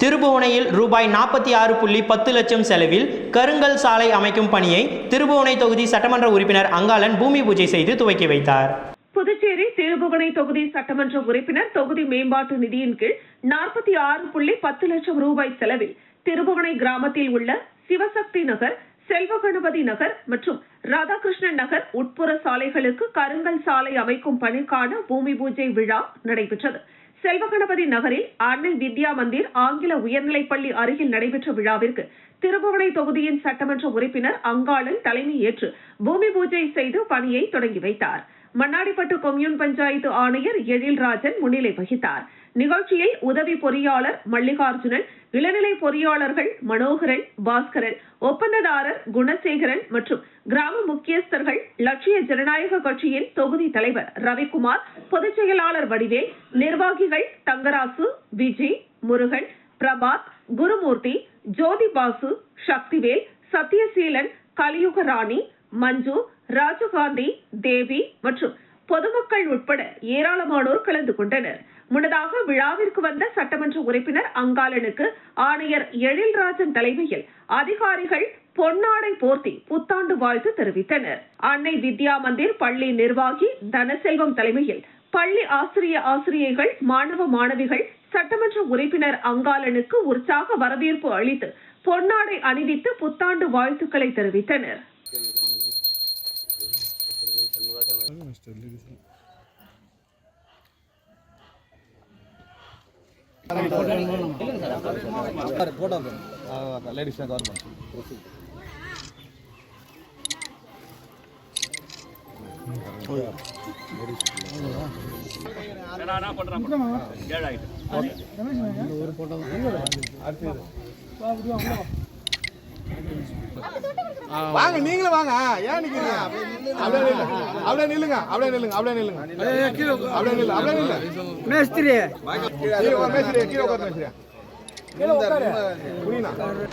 திருபுவனையில் ரூபாய் 46.10 லட்சம் செலவில் கருங்கல் சாலை அமைக்கும் பணியை திருபுவனை தொகுதி சட்டமன்ற உறுப்பினர் அங்காளன் பூமி பூஜை செய்து துவக்கி வைத்தார். புதுச்சேரி திருபுவனை தொகுதி சட்டமன்ற உறுப்பினர் தொகுதி மேம்பாட்டு நிதியின் கீழ் 46.10 லட்சம் ரூபாய் செலவில் திருபுவனை கிராமத்தில் உள்ள சிவசக்தி நகர், செல்வகணபதி நகர் மற்றும் ராதாகிருஷ்ணன் நகர் உட்புற சாலைகளுக்கு கருங்கல் சாலை அமைக்கும் பணிக்கான பூமி பூஜை விழா நடைபெற்றது. செல்வகணபதி நகரில் அன்னை வித்யா மந்திர் ஆங்கில உயர்நிலைப்பள்ளி அருகில் நடைபெற்ற விழாவிற்கு திருபுவனை தொகுதியின் சட்டமன்ற உறுப்பினர் அங்காளன் தலைமை ஏற்று பூமி பூஜை செய்து பணியை தொடங்கி வைத்தார். மண்ணாடிப்பட்டு கொம்யூன் பஞ்சாயத்து ஆணையர் எழில்ராஜன் முன்னிலை வகித்தார். நிகழ்ச்சியில் உதவி பொறியாளர் மல்லிகார்ஜுனன், இளநிலை பொறியாளர்கள் மனோகரன், பாஸ்கரன், ஒப்பந்ததாரர் குணசேகரன் மற்றும் கிராம முக்கியஸ்தர்கள், லட்சிய ஜனநாயக கட்சியின் தொகுதி தலைவர் ரவிக்குமார், பொதுச் செயலாளர் வடிவேல், நிர்வாகிகள் தங்கராசு, விஜய், முருகன், பிரபாத், குருமூர்த்தி, ஜோதி பாசு, சக்திவேல், சத்யசீலன், கலியுக ராணி, மஞ்சு, ராஜகாந்தி, தேவி மற்றும் பொதுமக்கள் உட்பட ஏராளமானோர் கலந்து கொண்டனர். முன்னதாக விழாவிற்கு வந்த சட்டமன்ற உறுப்பினர் அங்காளனுக்கு ஆணையர் எழில்ராஜன் தலைமையில் அதிகாரிகள் பொன்னாடை போர்த்தி புத்தாண்டு வாழ்த்து தெரிவித்தனர். அன்னை வித்யா மந்திர் பள்ளி நிர்வாகி தனசெல்வம் தலைமையில் பள்ளி ஆசிரியைகள், மாணவ மாணவிகள் சட்டமன்ற உறுப்பினர் அங்காளனுக்கு உற்சாக வரவேற்பு அளித்து பொன்னாடை அணிவித்து புத்தாண்டு வாழ்த்துக்களை தெரிவித்தனர். வாங்க, நீங்களும் வாங்க. ஏன் நிக்கிறீங்க? அப்படியே நில்லுங்க, அப்படியே நில்லுங்க, அப்படியே நில்லுங்க, அப்படியே நில்லு, அப்படியே நில்லு. மேஸ்திரி கீழே உட்காரு மேஸ்திரி.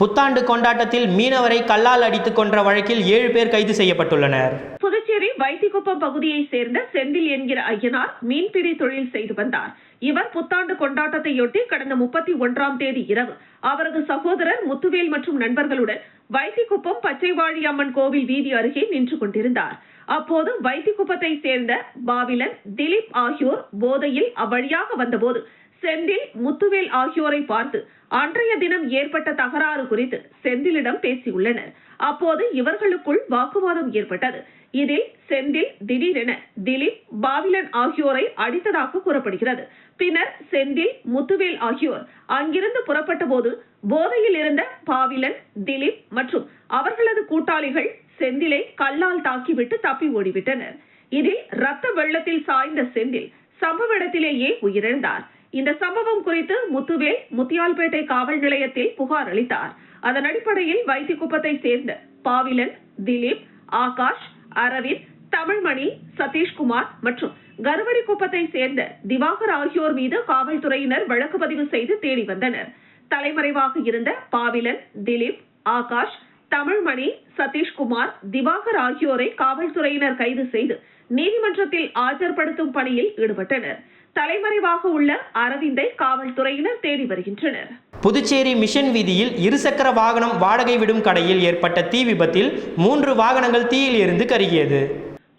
புத்தாண்டு கொண்டாட்டத்தில் மீனவரை கல்லால் அடித்துக் கொன்ற வழக்கில் 7 பேர் கைது செய்யப்பட்டுள்ளனர். புதுச்சேரி வைத்திக்குப்பம் பகுதியை சேர்ந்த செந்தில் என்கிற ஐயனார் மீன்பிடி தொழில் செய்து வந்தார். இவர் புத்தாண்டு கொண்டாட்டத்தையொட்டி கடந்த 31ஆம் தேதி இரவு அவரது சகோதரர் முத்துவேல் மற்றும் நண்பர்களுடன் வைத்திக்குப்பம் பச்சைவாழி அம்மன் கோவில் வீதி அருகே நின்று கொண்டிருந்தார். அப்போது வைத்திக்குப்பத்தை சேர்ந்த பாவிலன், திலீப் ஆகியோர் போதையில் அவ்வழியாக வந்தபோது செந்தில், முத்துவேல் ஆகியோரை பார்த்து அன்றைய தினம் ஏற்பட்ட தகராறு குறித்து செந்திலிடம் பேசியுள்ளனர். அப்போது இவர்களுக்குள் வாக்குவாதம் ஏற்பட்டது. இதில் செந்தில் திடீரென திலீப், பாவிலன் ஆகியோரை அடித்ததாக கூறப்படுகிறது. பின்னர் செந்தில், முத்துவேல் ஆகியோர் அங்கிருந்து புறப்பட்ட போது போதையில் இருந்த பாவிலன், திலீப் மற்றும் அவர்களது கூட்டாளிகள் செந்திலை கல்லால் தாக்கிவிட்டு தப்பி ஓடிவிட்டனர். இதில் ரத்த வெள்ளத்தில் சாய்ந்த செந்தில் சம்பவ இடத்திலேயே உயிரிழந்தார். இந்த சம்பவம் குறித்து முத்துவேல் முத்தியால்பேட்டை காவல் நிலையத்தில் புகார் அளித்தார். அதன் அடிப்படையில் வைத்திக்குப்பத்தை சேர்ந்த பாவிலன், திலீப், ஆகாஷ், அரவிந்த், தமிழ்மணி, சதீஷ்குமார் மற்றும் கருவடிக்குப்பத்தை சேர்ந்த திவாகர் ஆகியோர் மீது காவல்துறையினர் வழக்கு பதிவு செய்து தேடி வந்தனர். தலைமறைவாக இருந்த பாவிலன், திலீப், ஆகாஷ், தமிழ்மணி, சதீஷ்குமார், திவாகர் ஆகியோரை காவல்துறையினர் கைது செய்து நீதிமன்றத்தில் ஆஜர்படுத்தும் பணியில் ஈடுபட்டனர். தலைமறைவாக உள்ள அரவிந்தை காவல்துறையினர் தேடி வருகின்றனர். புதுச்சேரி மிஷன் வீதியில் இருசக்கர வாகனம் வாடகை விடும் கடையில் ஏற்பட்ட தீ விபத்தில் 3 வாகனங்கள் தீயில் எரிந்து கருகியது.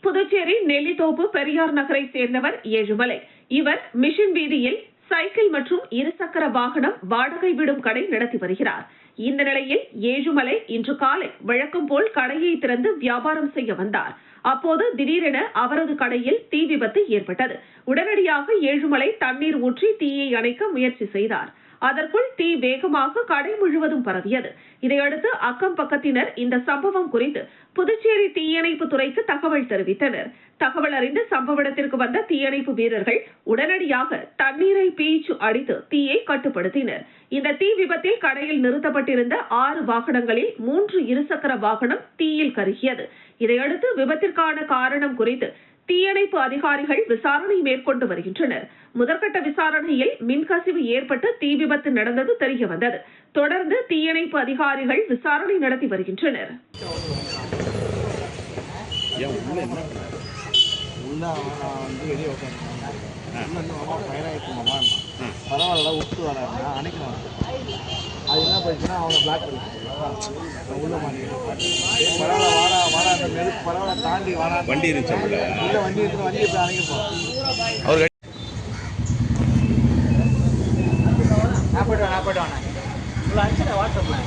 புதுச்சேரி நெல்லித்தோப்பு பெரியார் நகரை சேர்ந்தவர் ஏழுமலை. இவர் மிஷன் வீதியில் சைக்கிள் மற்றும் இருசக்கர வாகனம் வாடகை விடும் கடை நடத்தி வருகிறார். இந்த நிலையில் ஏழுமலை இன்று காலை வழக்கம் போல் கடையை திறந்து வியாபாரம் செய்ய வந்தார். அப்போது திடீரென அவரது கடையில் தீ விபத்து ஏற்பட்டது. உடனடியாக ஏழுமலை தண்ணீர் ஊற்றி தீயை அணைக்க முயற்சி செய்தார். அதற்குள் தீ வேகமாக கடை முழுவதும் பரவியது. இதையடுத்து அக்கம் பக்கத்தினர் இந்த சம்பவம் குறித்து புதுச்சேரி தீயணைப்பு துறைக்கு தகவல் தெரிவித்தனர். தகவல் அறிந்து சம்பவ இடத்திற்கு வந்த தீயணைப்பு வீரர்கள் உடனடியாக தண்ணீரை பீய்ச்சு அடித்து தீயை கட்டுப்படுத்தினர். இந்த தீ விபத்தில் கடையில் நிறுத்தப்பட்டிருந்த 6 வாகனங்களில் 3 இருசக்கர வாகனம் தீயில் கருகியது. இதையடுத்து விபத்திற்கான காரணம் குறித்து தீயணைப்பு அதிகாரிகள் விசாரணை மேற்கொண்டு வருகின்றனர். முதற்கட்ட விசாரணையில் மின்கசிவு ஏற்பட்டு தீ விபத்து நடந்தது தெரிய வந்தது. தொடர்ந்து தீயணைப்பு அதிகாரிகள் விசாரணை நடத்தி வருகின்றனர். உள்ள நான் வந்து வெளியே உட்காந்துருக்கேன். உள்ள இன்னும் அம்மா ஃபயராகிட்டு மாமா பரவாயில்ல விட்டு வராருன்னா அணைக்கிறாங்க. அது என்ன போயிடுச்சுன்னா அவங்க பிளாக் பண்ணிட்டு உள்ள மாட்டிக்கிட்டு பரவாயில்ல வாடா வாடா அந்த நெருப்பு பரவாயில்ல தாண்டி வாடா வண்டி இருந்துச்சு உள்ள வண்டி எடுத்துட்டு வண்டியை போய் அணைக்கப்போம். அவர் நான் போய்ட்டு வாங்க உள்ள அனுப்பிச்சு வாட்ஸ்அப்பில்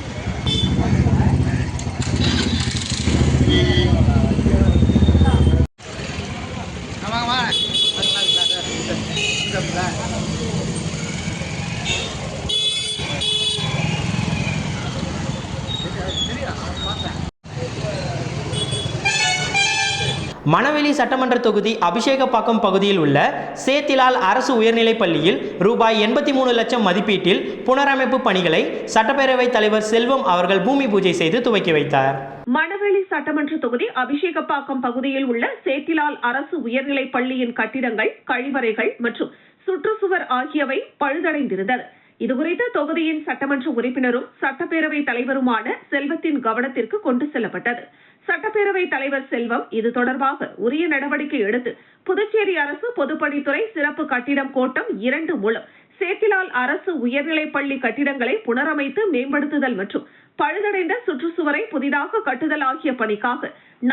மணவெளி சட்டமன்ற தொகுதி அபிஷேகப்பாக்கம் பகுதியில் உள்ள சேத்திலால் அரசு உயர்நிலைப் பள்ளியில் ரூபாய் 83 லட்சம் மதிப்பீட்டில் புனரமைப்பு பணிகளை சட்டப்பேரவைத் தலைவர் செல்வம் அவர்கள் பூமி பூஜை செய்து துவக்கி வைத்தார். மணவெளி சட்டமன்ற தொகுதி அபிஷேகப்பாக்கம் பகுதியில் உள்ள சேத்திலால் அரசு உயர்நிலைப் பள்ளியின் கட்டிடங்கள், கழிவறைகள் மற்றும் சுற்றுச்சுவர் ஆகியவை பழுதடைந்திருந்தது. இதுகுறித்து தொகுதியின் சட்டமன்ற உறுப்பினரும் சட்டப்பேரவை தலைவருமான செல்வத்தின் கவனத்திற்கு கொண்டு செல்லப்பட்டது. சட்டப்பேரவை தலைவர் செல்வம் இது தொடர்பாக உரிய நடவடிக்கை எடுத்து புதுச்சேரி அரசு பொதுப்பணித்துறை சிறப்பு கட்டிடம் கோட்டம் 2 மூலம் சேத்திலால் அரசு உயர்நிலைப் பள்ளி கட்டிடங்களை புனரமைத்து மேம்படுத்துதல் மற்றும் பழுதடைந்த சுற்றுச்சுவரை புதிதாக கட்டுதல் ஆகிய பணிக்காக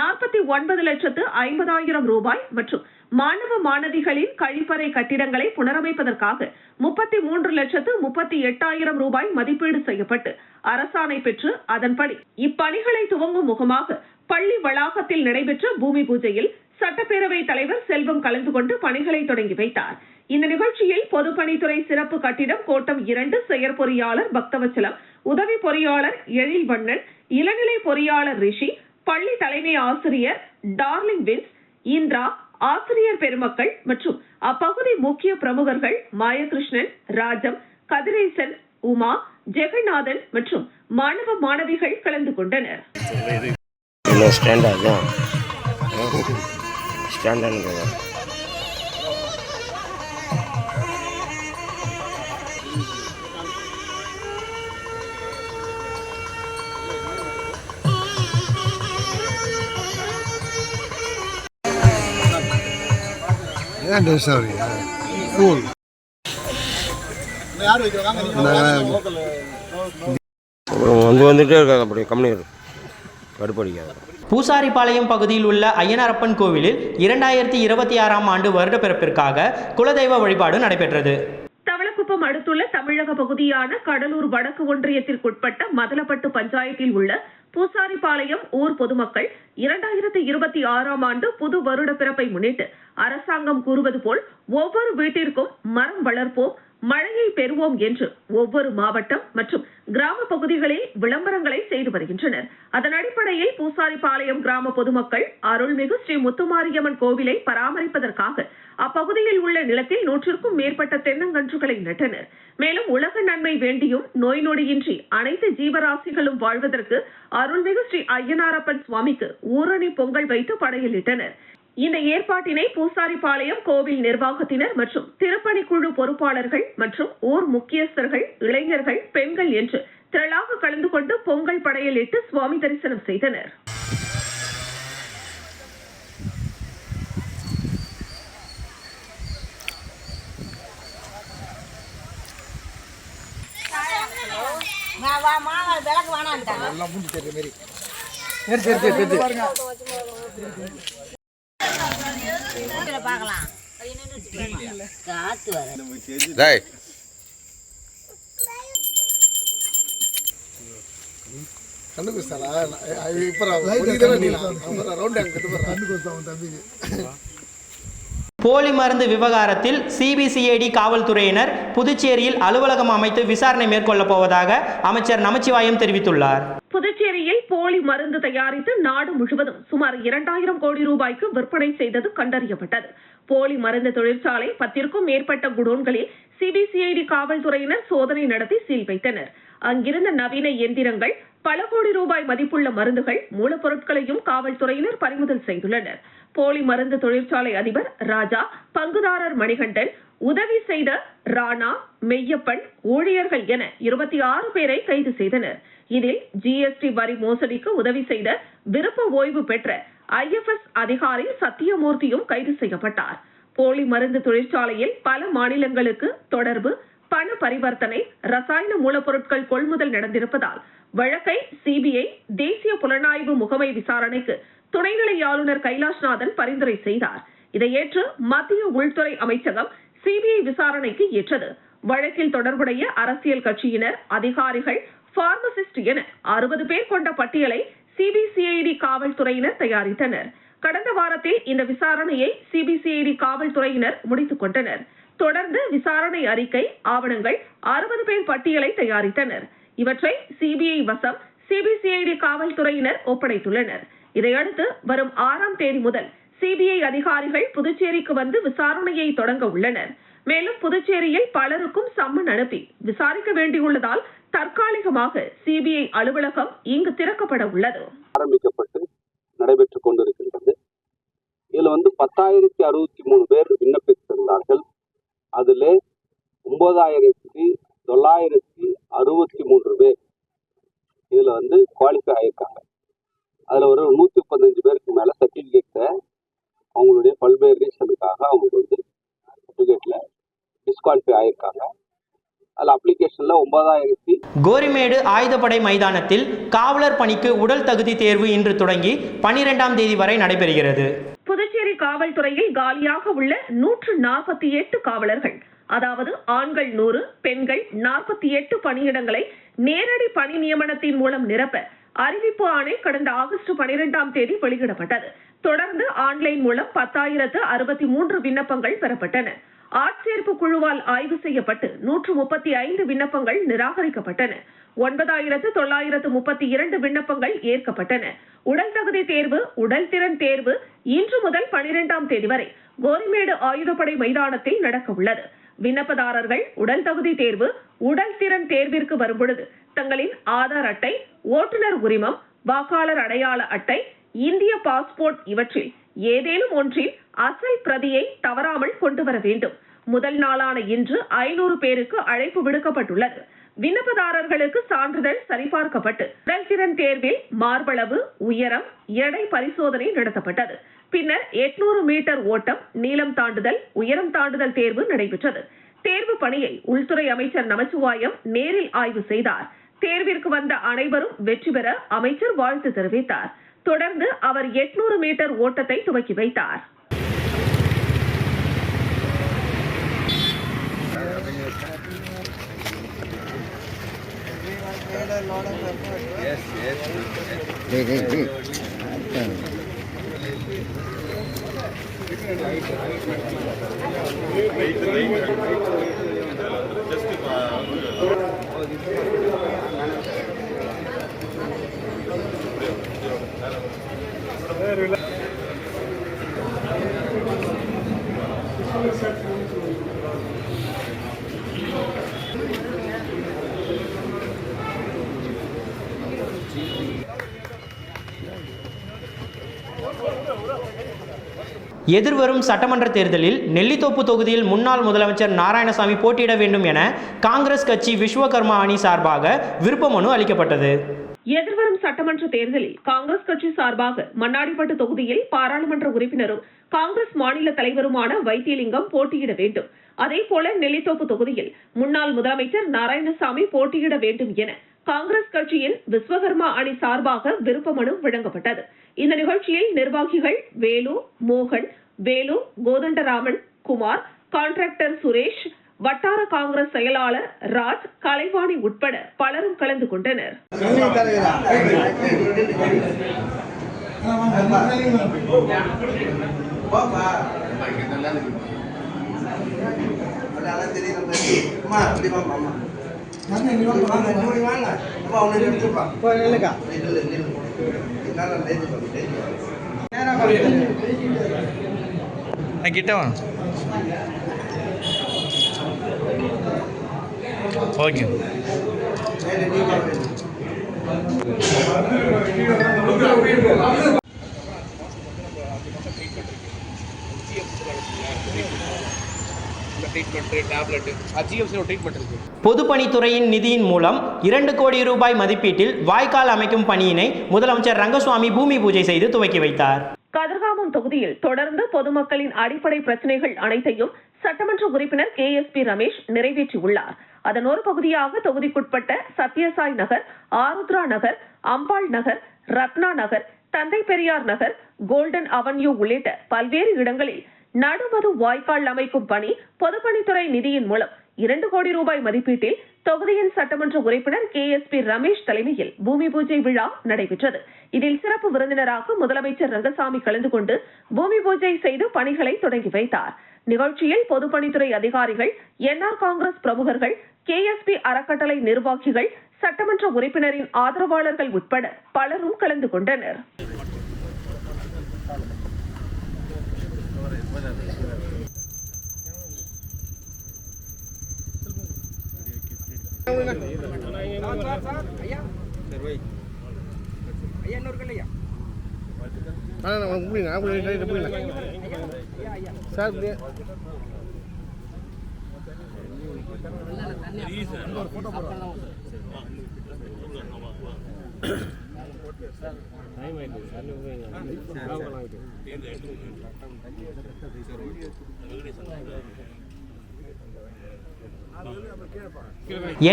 49,50,000 ரூபாய் மற்றும் மாணவ மாணவிகளின் கழிப்பறை கட்டிடங்களை புனரமைப்பதற்காக 33,38,000 ரூபாய் மதிப்பீடு செய்யப்பட்டு அரசாணை பெற்று அதன்படி இப்பணிகளை துவங்கும் முகமாக பள்ளி வளாகத்தில் நடைபெற்ற பூமி பூஜையில் சட்டப்பேரவை தலைவர் செல்வம் கலந்து கொண்டு பணிகளை தொடங்கி வைத்தார். இந்த நிகழ்ச்சியில் பொதுப்பணித்துறை சிறப்பு கட்டிடம் கோட்டம் 2 செயற்பொறியாளர் பக்தவச்சலம், உதவி பொறியாளர் எழில்வண்ணன், இளநிலை பொறியாளர் ரிஷி, பள்ளி தலைமை ஆசிரியர் டார்லிங் வின்ஸ், இந்திரா, ஆசிரியர் பெருமக்கள் மற்றும் அப்பகுதி முக்கிய பிரமுகர்கள் மாயகிருஷ்ணன், ராஜம், கதிரேசன், உமா, ஜெகநாதன் மற்றும் மாணவ மாணவிகள் கலந்து கொண்டனர். வந்துட்டே இருக்காங்க, அப்படி கம்மி கடுப்படிக்காது. பூசாரிபாளையம் பகுதியில் உள்ள ஐயனாரப்பன் கோவிலில் 2026ஆம் ஆண்டு வருட பிறப்பிற்காக குலதெய்வ வழிபாடு நடைபெற்றது. தவளக்குப்பம் அடுத்துள்ள தமிழக பகுதியான கடலூர் வடக்கு ஒன்றியத்திற்குட்பட்ட மதலப்பட்டு பஞ்சாயத்தில் உள்ள பூசாரிபாளையம் ஊர் பொதுமக்கள் 2026ஆம் ஆண்டு புது வருட பிறப்பை முன்னிட்டு அரசாங்கம் கூறுவது போல் ஒவ்வொரு வீட்டிற்கும் மரம் வளர்ப்போம், மழையை பெறுவோம் என்று ஒவ்வொரு மாவட்டம் மற்றும் கிராம பகுதிகளில் விளம்பரங்களை செய்து வருகின்றனர். அதன் அடிப்படையில் பூசாரிபாளையம் கிராம பொதுமக்கள் அருள்மிகு ஸ்ரீ முத்துமாரியம்மன் கோவிலை பராமரிப்பதற்காக அப்பகுதியில் உள்ள நிலத்தில் 100க்கும் மேற்பட்ட தென்னங்கன்றுகளை நட்டனர். மேலும் உலக நன்மை வேண்டியும் நோய் நொடியின்றி அனைத்து ஜீவராசிகளும் வாழ்வதற்கு அருள்மிகு ஸ்ரீ ஐயனாரப்பன் சுவாமிக்கு ஊரணி பொங்கல் வைத்து படையலிட்டனர். இந்த ஏற்பாட்டினை பூசாரிபாளையம் கோவில் நிர்வாகத்தினர் மற்றும் திருப்பணிக்குழு பொறுப்பாளர்கள் மற்றும் ஊர் முக்கியஸ்தர்கள், இளைஞர்கள், பெண்கள் என்று திரளாக கலந்து கொண்டு பொங்கல் படையலிட்டு சுவாமி தரிசனம் செய்தனர். போலி மருந்து விவகாரத்தில் சிபிசிஐடி காவல்துறையினர் புதுச்சேரியில் அலுவலகம் அமைத்து விசாரணை மேற்கொள்ளப் போவதாக அமைச்சர் நமச்சிவாயம் தெரிவித்துள்ளார். புதுச்சேரியில் போலி மருந்து தயாரித்து நாடு முழுவதும் சுமார் 2000 கோடி ரூபாய்க்கு விற்பனை செய்தது கண்டறியப்பட்டது. போலி மருந்து தொழிற்சாலை 10க்கும் மேற்பட்ட குடோன்களில் சிபிசிஐடி காவல்துறையினர் சோதனை நடத்தி சீல் வைத்தனர். அங்கிருந்த நவீன எந்திரங்கள், பல கோடி ரூபாய் மதிப்புள்ள மருந்துகள், மூலப்பொருட்களையும் காவல்துறையினர் பறிமுதல் செய்துள்ளனர். போலி மருந்து தொழிற்சாலை அதிபர் ராஜா, பங்குதாரர் மணிகண்டன், உதவி செய்த ராணா, மெய்யப்பன், ஊழியர்கள் என 26 பேரை கைது செய்தனர். இதில் ஜிஎஸ்டி வரி மோசடிக்கு உதவி செய்த விருப்ப ஓய்வு பெற்ற IFS அதிகாரி சத்தியமூர்த்தியும் கைது செய்யப்பட்டார். போலி மருந்து தொழிற்சாலையில் பல மாநிலங்களுக்கு தொடர்பு, பண பரிவர்த்தனை, ரசாயன மூலப்பொருட்கள் கொள்முதல் நடந்திருப்பதால் வழக்கை CBI தேசிய புலனாய்வு முகமை விசாரணைக்கு துணைநிலை ஆளுநர் கைலாஷ்நாதன் பரிந்துரை செய்தார். இதை ஏற்று மத்திய உள்துறை அமைச்சகம் CBI விசாரணைக்கு ஏற்றது. வழக்கில் தொடர்புடைய அரசியல் கட்சியினர், அதிகாரிகள், பார்மசிஸ்ட் என 60 பேர் கொண்ட பட்டியலை CBCID காவல்துறையினர் தயாரித்தனர். கடந்த வாரத்தில் இந்த விசாரணையை CBCID காவல்துறையினர் முடித்துக் கொண்டனர். தொடர்ந்து விசாரணை அறிக்கை, ஆவணங்கள், 60 பேர் பட்டியலை தயாரித்தனர். இவற்றை CBI வசம் CBCID காவல்துறையினர் ஒப்படைத்துள்ளனர். இதையடுத்து வரும் 6ஆம் தேதி முதல் CBI அதிகாரிகள் புதுச்சேரிக்கு வந்து விசாரணையை தொடங்க உள்ளனர். மேலும் புதுச்சேரியில் பலருக்கும் சம்மன் அனுப்பி விசாரிக்க வேண்டியுள்ளதால் தற்காலிகமாக CBI அலுவலகம் இங்கு திறக்கப்பட உள்ளது. ஆரம்பிக்கப்பட்டு நடைபெற்றுக் கொண்டிருக்கின்றது. இதுல 10,063 பேர் விண்ணப்பித்திருந்தார்கள். அதிலே 9,963 பேர் இதுல குவாலிஃபை ஆயிருக்காங்க. அதுல ஒரு 135 பேருக்கு மேல சர்டிபிகேட்டை அவங்களுடைய பல்வேறு ரீசனுக்காக அவங்க சர்டிபிகேட்ல டிஸ்குவாலிஃபை ஆயிருக்காங்க. அதில் அப்ளிகேஷன்ல 9,000. கோரிமேடு ஆயுதப்படை மைதானத்தில் காவலர் பணிக்கு உடல் தகுதி தேர்வு இன்று தொடங்கி 12ஆம் தேதி வரை நடைபெறுகிறது. புதுச்சேரி காவல்துறையில் காலியாக உள்ள 148 காவலர்கள், அதாவது ஆண்கள் 100, பெண்கள் 48 பணியிடங்களை நேரடி பணி நியமனத்தின் மூலம் நிரப்ப அறிவிப்பு ஆணை கடந்த ஆகஸ்ட் 12ஆம் தேதி வெளியிடப்பட்டது. தொடர்ந்து ஆன்லைன் மூலம் 10,063 விண்ணப்பங்கள் பெறப்பட்டன. ஆட்சேர்ப்பு குழுவால் ஆய்வு செய்யப்பட்டு 135 விண்ணப்பங்கள் நிராகரிக்கப்பட்டன. 9,932 விண்ணப்பங்கள் ஏற்கப்பட்டன. உடல் தகுதி தேர்வு, உடல் திறன் தேர்வு இன்று முதல் 12ஆம் தேதி வரை கோரிமேடு ஆயுதப்படை மைதானத்தில் நடக்க உள்ளது. விண்ணப்பதாரர்கள் உடல் தகுதி தேர்வு, உடல் திறன் தேர்விற்கு வரும்பொழுது தங்களின் ஆதார் அட்டை, ஓட்டுநர் உரிமம், வாக்காளர் அடையாள அட்டை, இந்திய பாஸ்போர்ட் இவற்றில் ஏதேனும் ஒன்றின் அசல் பிரதியை தவறாமல் கொண்டு வர வேண்டும். முதல் நாளான இன்று 500 பேருக்கு அழைப்பு விடுக்கப்பட்டுள்ளது. விண்ணப்பதாரர்களுக்கு சான்றிதழ் சரிபார்க்கப்பட்டு உடல் திறன் தேர்வில் மார்பளவு, உயரம், எடை பரிசோதனை நடத்தப்பட்டது. பின்னர் 800 மீட்டர் ஓட்டம், நீளம் தாண்டுதல், உயரம் தாண்டுதல் தேர்வு நடைபெற்றது. தேர்வு பணியை உள்துறை அமைச்சர் நமச்சிவாயம் நேரில் ஆய்வு செய்தார். தேர்விற்கு வந்த அனைவரும் வெற்றி பெற அமைச்சர் வாழ்த்து தெரிவித்தார். தொடர்ந்து அவர் 800 மீட்டர் ஓட்டத்தை துவக்கி வைத்தார். எதிர்வரும் சட்டமன்ற தேர்தலில் நெல்லித்தோப்பு தொகுதியில் முன்னாள் முதலமைச்சர் நாராயணசாமி போட்டியிட வேண்டும் என காங்கிரஸ் கட்சி விஸ்வகர்மா அணி சார்பாக விருப்ப மனு அளிக்கப்பட்டது. எதிர்வரும் சட்டமன்ற தேர்தலில் காங்கிரஸ் கட்சி சார்பாக மண்ணாடிப்பட்டு தொகுதியில் பாராளுமன்ற உறுப்பினரும் காங்கிரஸ் மாநில தலைவருமான வைத்தியலிங்கம் போட்டியிட வேண்டும். அதேபோல நெல்லித்தோப்பு தொகுதியில் முன்னாள் முதலமைச்சர் நாராயணசாமி போட்டியிட வேண்டும் என காங்கிரஸ் கட்சியின் விஸ்வகர்மா அணி சார்பாக விருப்ப மனு வழங்கப்பட்டது. இந்த நிகழ்ச்சியில் நிர்வாகிகள் வேலு, மோகன், வேலு, கோதண்டராமன், குமார், கான்ட்ராக்டர் சுரேஷ், வட்டார காங்கிரஸ் செயலாளர் ராஜ், கலைவாணி உட்பட பலரும் கலந்து கொண்டனர். கிட்டவா ஓகே. பொதுப்பணித்துறையின் நிதியின் மூலம் 2 கோடி ரூபாய் மதிப்பீட்டில் வாய்க்கால் அமைக்கும் பணியினை முதலமைச்சர் ரங்கசுவாமி பூமி பூஜை செய்து துவக்கி வைத்தார். தொகுதியில் தொடர்ந்து பொதுமக்களின் அடிப்படை பிரச்சனைகள் அனைத்தையும் சட்டமன்ற உறுப்பினர் KSP ரமேஷ் நிறைவேற்றியுள்ளார். அதன் ஒரு பகுதியாக தொகுதிக்குட்பட்ட சத்யசாய் நகர், ஆருத்ரா நகர், அம்பாள் நகர், ரத்னா நகர், தந்தை பெரியார் நகர், கோல்டன் அவென்யூ உள்ளிட்ட பல்வேறு இடங்களில் நடுமது வாய்க்கால் அமைக்கும் பணி பொதுப்பணித்துறை நிதியின் மூலம் 2 கோடி ரூபாய் மதிப்பீட்டில் தொகுதியின் சட்டமன்ற உறுப்பினர் KSP ரமேஷ் தலைமையில் பூமி பூஜை விழா நடைபெற்றது. இதில் சிறப்பு விருந்தினராக முதலமைச்சர் ரங்கசாமி கலந்து கொண்டு பூமி பூஜை செய்து பணிகளை தொடங்கி வைத்தார். நிகழ்ச்சியில் பொதுப்பணித்துறை அதிகாரிகள், NR காங்கிரஸ் பிரமுகர்கள், KSP அறக்கட்டளை நிர்வாகிகள், சட்டமன்ற உறுப்பினரின் ஆதரவாளர்கள் உட்பட பலரும் கலந்து கொண்டனர்.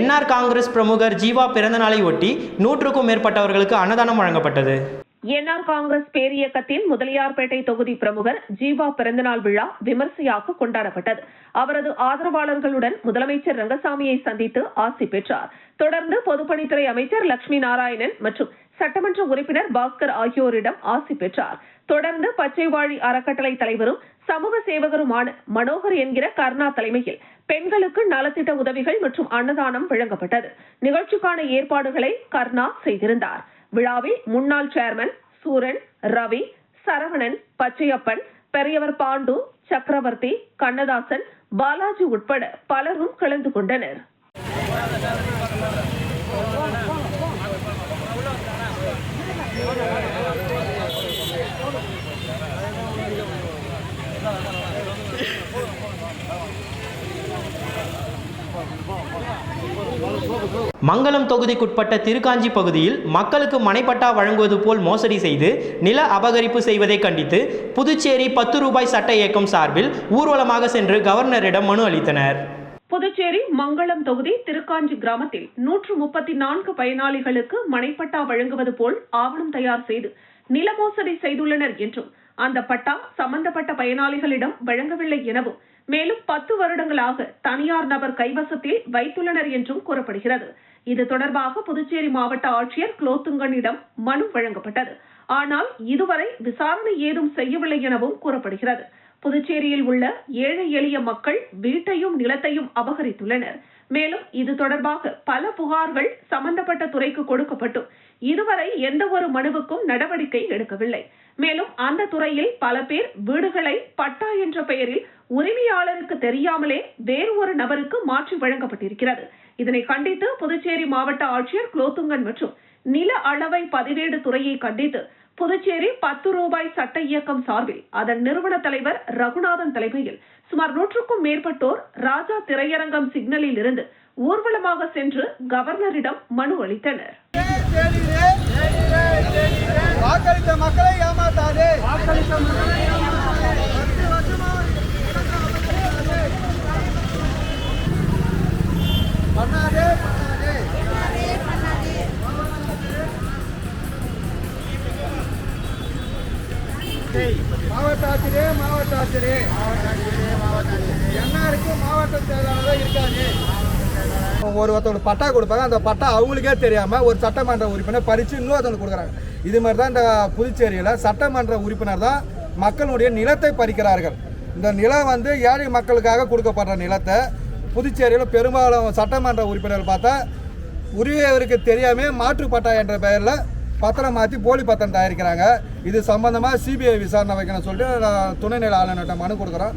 NR காங்கிரஸ் பிரமுகர் ஜீவா பிறந்த நாளை ஒட்டி 100க்கும் மேற்பட்டவர்களுக்கு அன்னதானம் வழங்கப்பட்டது. NR காங்கிரஸ் பேரியக்கத்தின் முதலியார்பேட்டை தொகுதி பிரமுகர் ஜீவா பிறந்தநாள் விழா விமர்சையாக கொண்டாடப்பட்டது. அவரது ஆதரவாளர்களுடன் முதலமைச்சர் ரங்கசாமியை சந்தித்து ஆசி பெற்றார். தொடர்ந்து பொதுப்பணித்துறை அமைச்சர் லட்சுமி நாராயணன் மற்றும் சட்டமன்ற உறுப்பினர் பாஸ்கர் ஆகியோரிடம் ஆசி பெற்றார். தொடர்ந்து பச்சைவாழி அறக்கட்டளை தலைவரும் சமூக சேவகருமான மனோகர் என்கிற கர்ணா தலைமையில் பெண்களுக்கு நலத்திட்ட உதவிகள் மற்றும் அன்னதானம் வழங்கப்பட்டது. நிகழ்ச்சிக்கான ஏற்பாடுகளை கர்ணா செய்திருந்தார். விழாவில் முன்னாள் சேர்மன் சூரன், ரவி, சரவணன், பச்சையப்பன், பெரியவர் பாண்டு, சக்கரவர்த்தி, கண்ணதாசன், பாலாஜி உட்பட பலரும் கலந்து கொண்டனர். மங்களம் தொகுதிக்குட்பட்ட திருக்காஞ்சி பகுதியில் மக்களுக்கு மனைப்பட்டா வழங்குவது போல் மோசடி செய்து நில அபகரிப்பு செய்வதை கண்டித்து புதுச்சேரி 10 ரூபாய் சட்ட இயக்கம் சார்பில் ஊர்வலமாக சென்று கவர்னரிடம் மனு அளித்தனர். புதுச்சேரி மங்களம் தொகுதி திருக்காஞ்சி கிராமத்தில் 134 பயனாளிகளுக்கு மனைப்பட்டா வழங்குவது போல் ஆவணம் தயார் செய்து நில மோசடி செய்துள்ளனர் என்றும் அந்த பட்டா சம்பந்தப்பட்ட பயனாளிகளிடம் வழங்கவில்லை எனவும் மேலும் 10 வருடங்களாக தனியார் நபர் கைவசத்தில் வைத்துள்ளனர் என்றும் கூறப்படுகிறது. இது தொடர்பாக புதுச்சேரி மாவட்ட ஆட்சியர் குலோத்துங்கனிடம் மனு வழங்கப்பட்டது. ஆனால் இதுவரை விசாரணை ஏதும் செய்யவில்லை எனவும் கூறப்படுகிறது. புதுச்சேரியில் உள்ள ஏழை எளிய மக்கள் வீட்டையும் நிலத்தையும் அபகரித்துள்ளனர். மேலும் இது தொடர்பாக பல புகார்கள் சம்பந்தப்பட்ட துறைக்கு கொடுக்கப்பட்டும் இதுவரை எந்த ஒரு மனுவுக்கும் நடவடிக்கை எடுக்கவில்லை. மேலும் அந்த துறையில் பல பேர் வீடுகளை பட்டா என்ற பெயரில் உரிமையாளருக்கு தெரியாமலே வேறு ஒரு நபருக்கு மாற்றி வழங்கப்பட்டிருக்கிறது. இதனை கண்டித்து புதுச்சேரி மாவட்ட ஆட்சியர் குலோத்துங்கன் மற்றும் நில அளவை பதிவேடு துறையை கண்டித்து புதுச்சேரி 10 ரூபாய் சட்ட இயக்கம் சார்பில் அதன் நிறுவன தலைவர் ரகுநாதன் தலைமையில் சுமார் 100க்கும் மேற்பட்டோர் ராஜா திரையரங்கம் சிக்னலில் இருந்து ஊர்வலமாக சென்று கவர்னரிடம் மனு அளித்தனர். வாக்களித்த மக்களை ஏமாத்தாதே. பண்ணாதே. மாவட்ட ஆட்சியரே என்னாருக்கு மாவட்ட செயலாளர் இருக்காங்க. ஒருத்தவங்களுக்கு பட்டா கொடுப்பாங்க, அந்த பட்டா அவங்களுக்கே தெரியாம ஒரு சட்டமன்ற உறுப்பினர் பறிச்சு இன்னொருத்தவங்களுக்கு கொடுக்குறாங்க. இது மாதிரி தான் இந்த புதுச்சேரியில் சட்டமன்ற உறுப்பினர் தான் மக்களுடைய நிலத்தை பறிக்கிறார்கள். இந்த நிலம் ஏழை மக்களுக்காக கொடுக்கப்படுற நிலத்தை புதுச்சேரியில் பெரும்பாலும் சட்டமன்ற உறுப்பினர்கள் பார்த்தா உரியவருக்கு தெரியாம மாற்று பட்டா என்ற பெயரில் பத்திரம் மாற்றி போலி பத்திரம் தயாரிக்கிறாங்க. இது சம்பந்தமாக CBI விசாரணை வைக்கணும்னு சொல்லிட்டு துணைநிலை ஆளுநர்கிட்ட மனு கொடுக்குறோம்.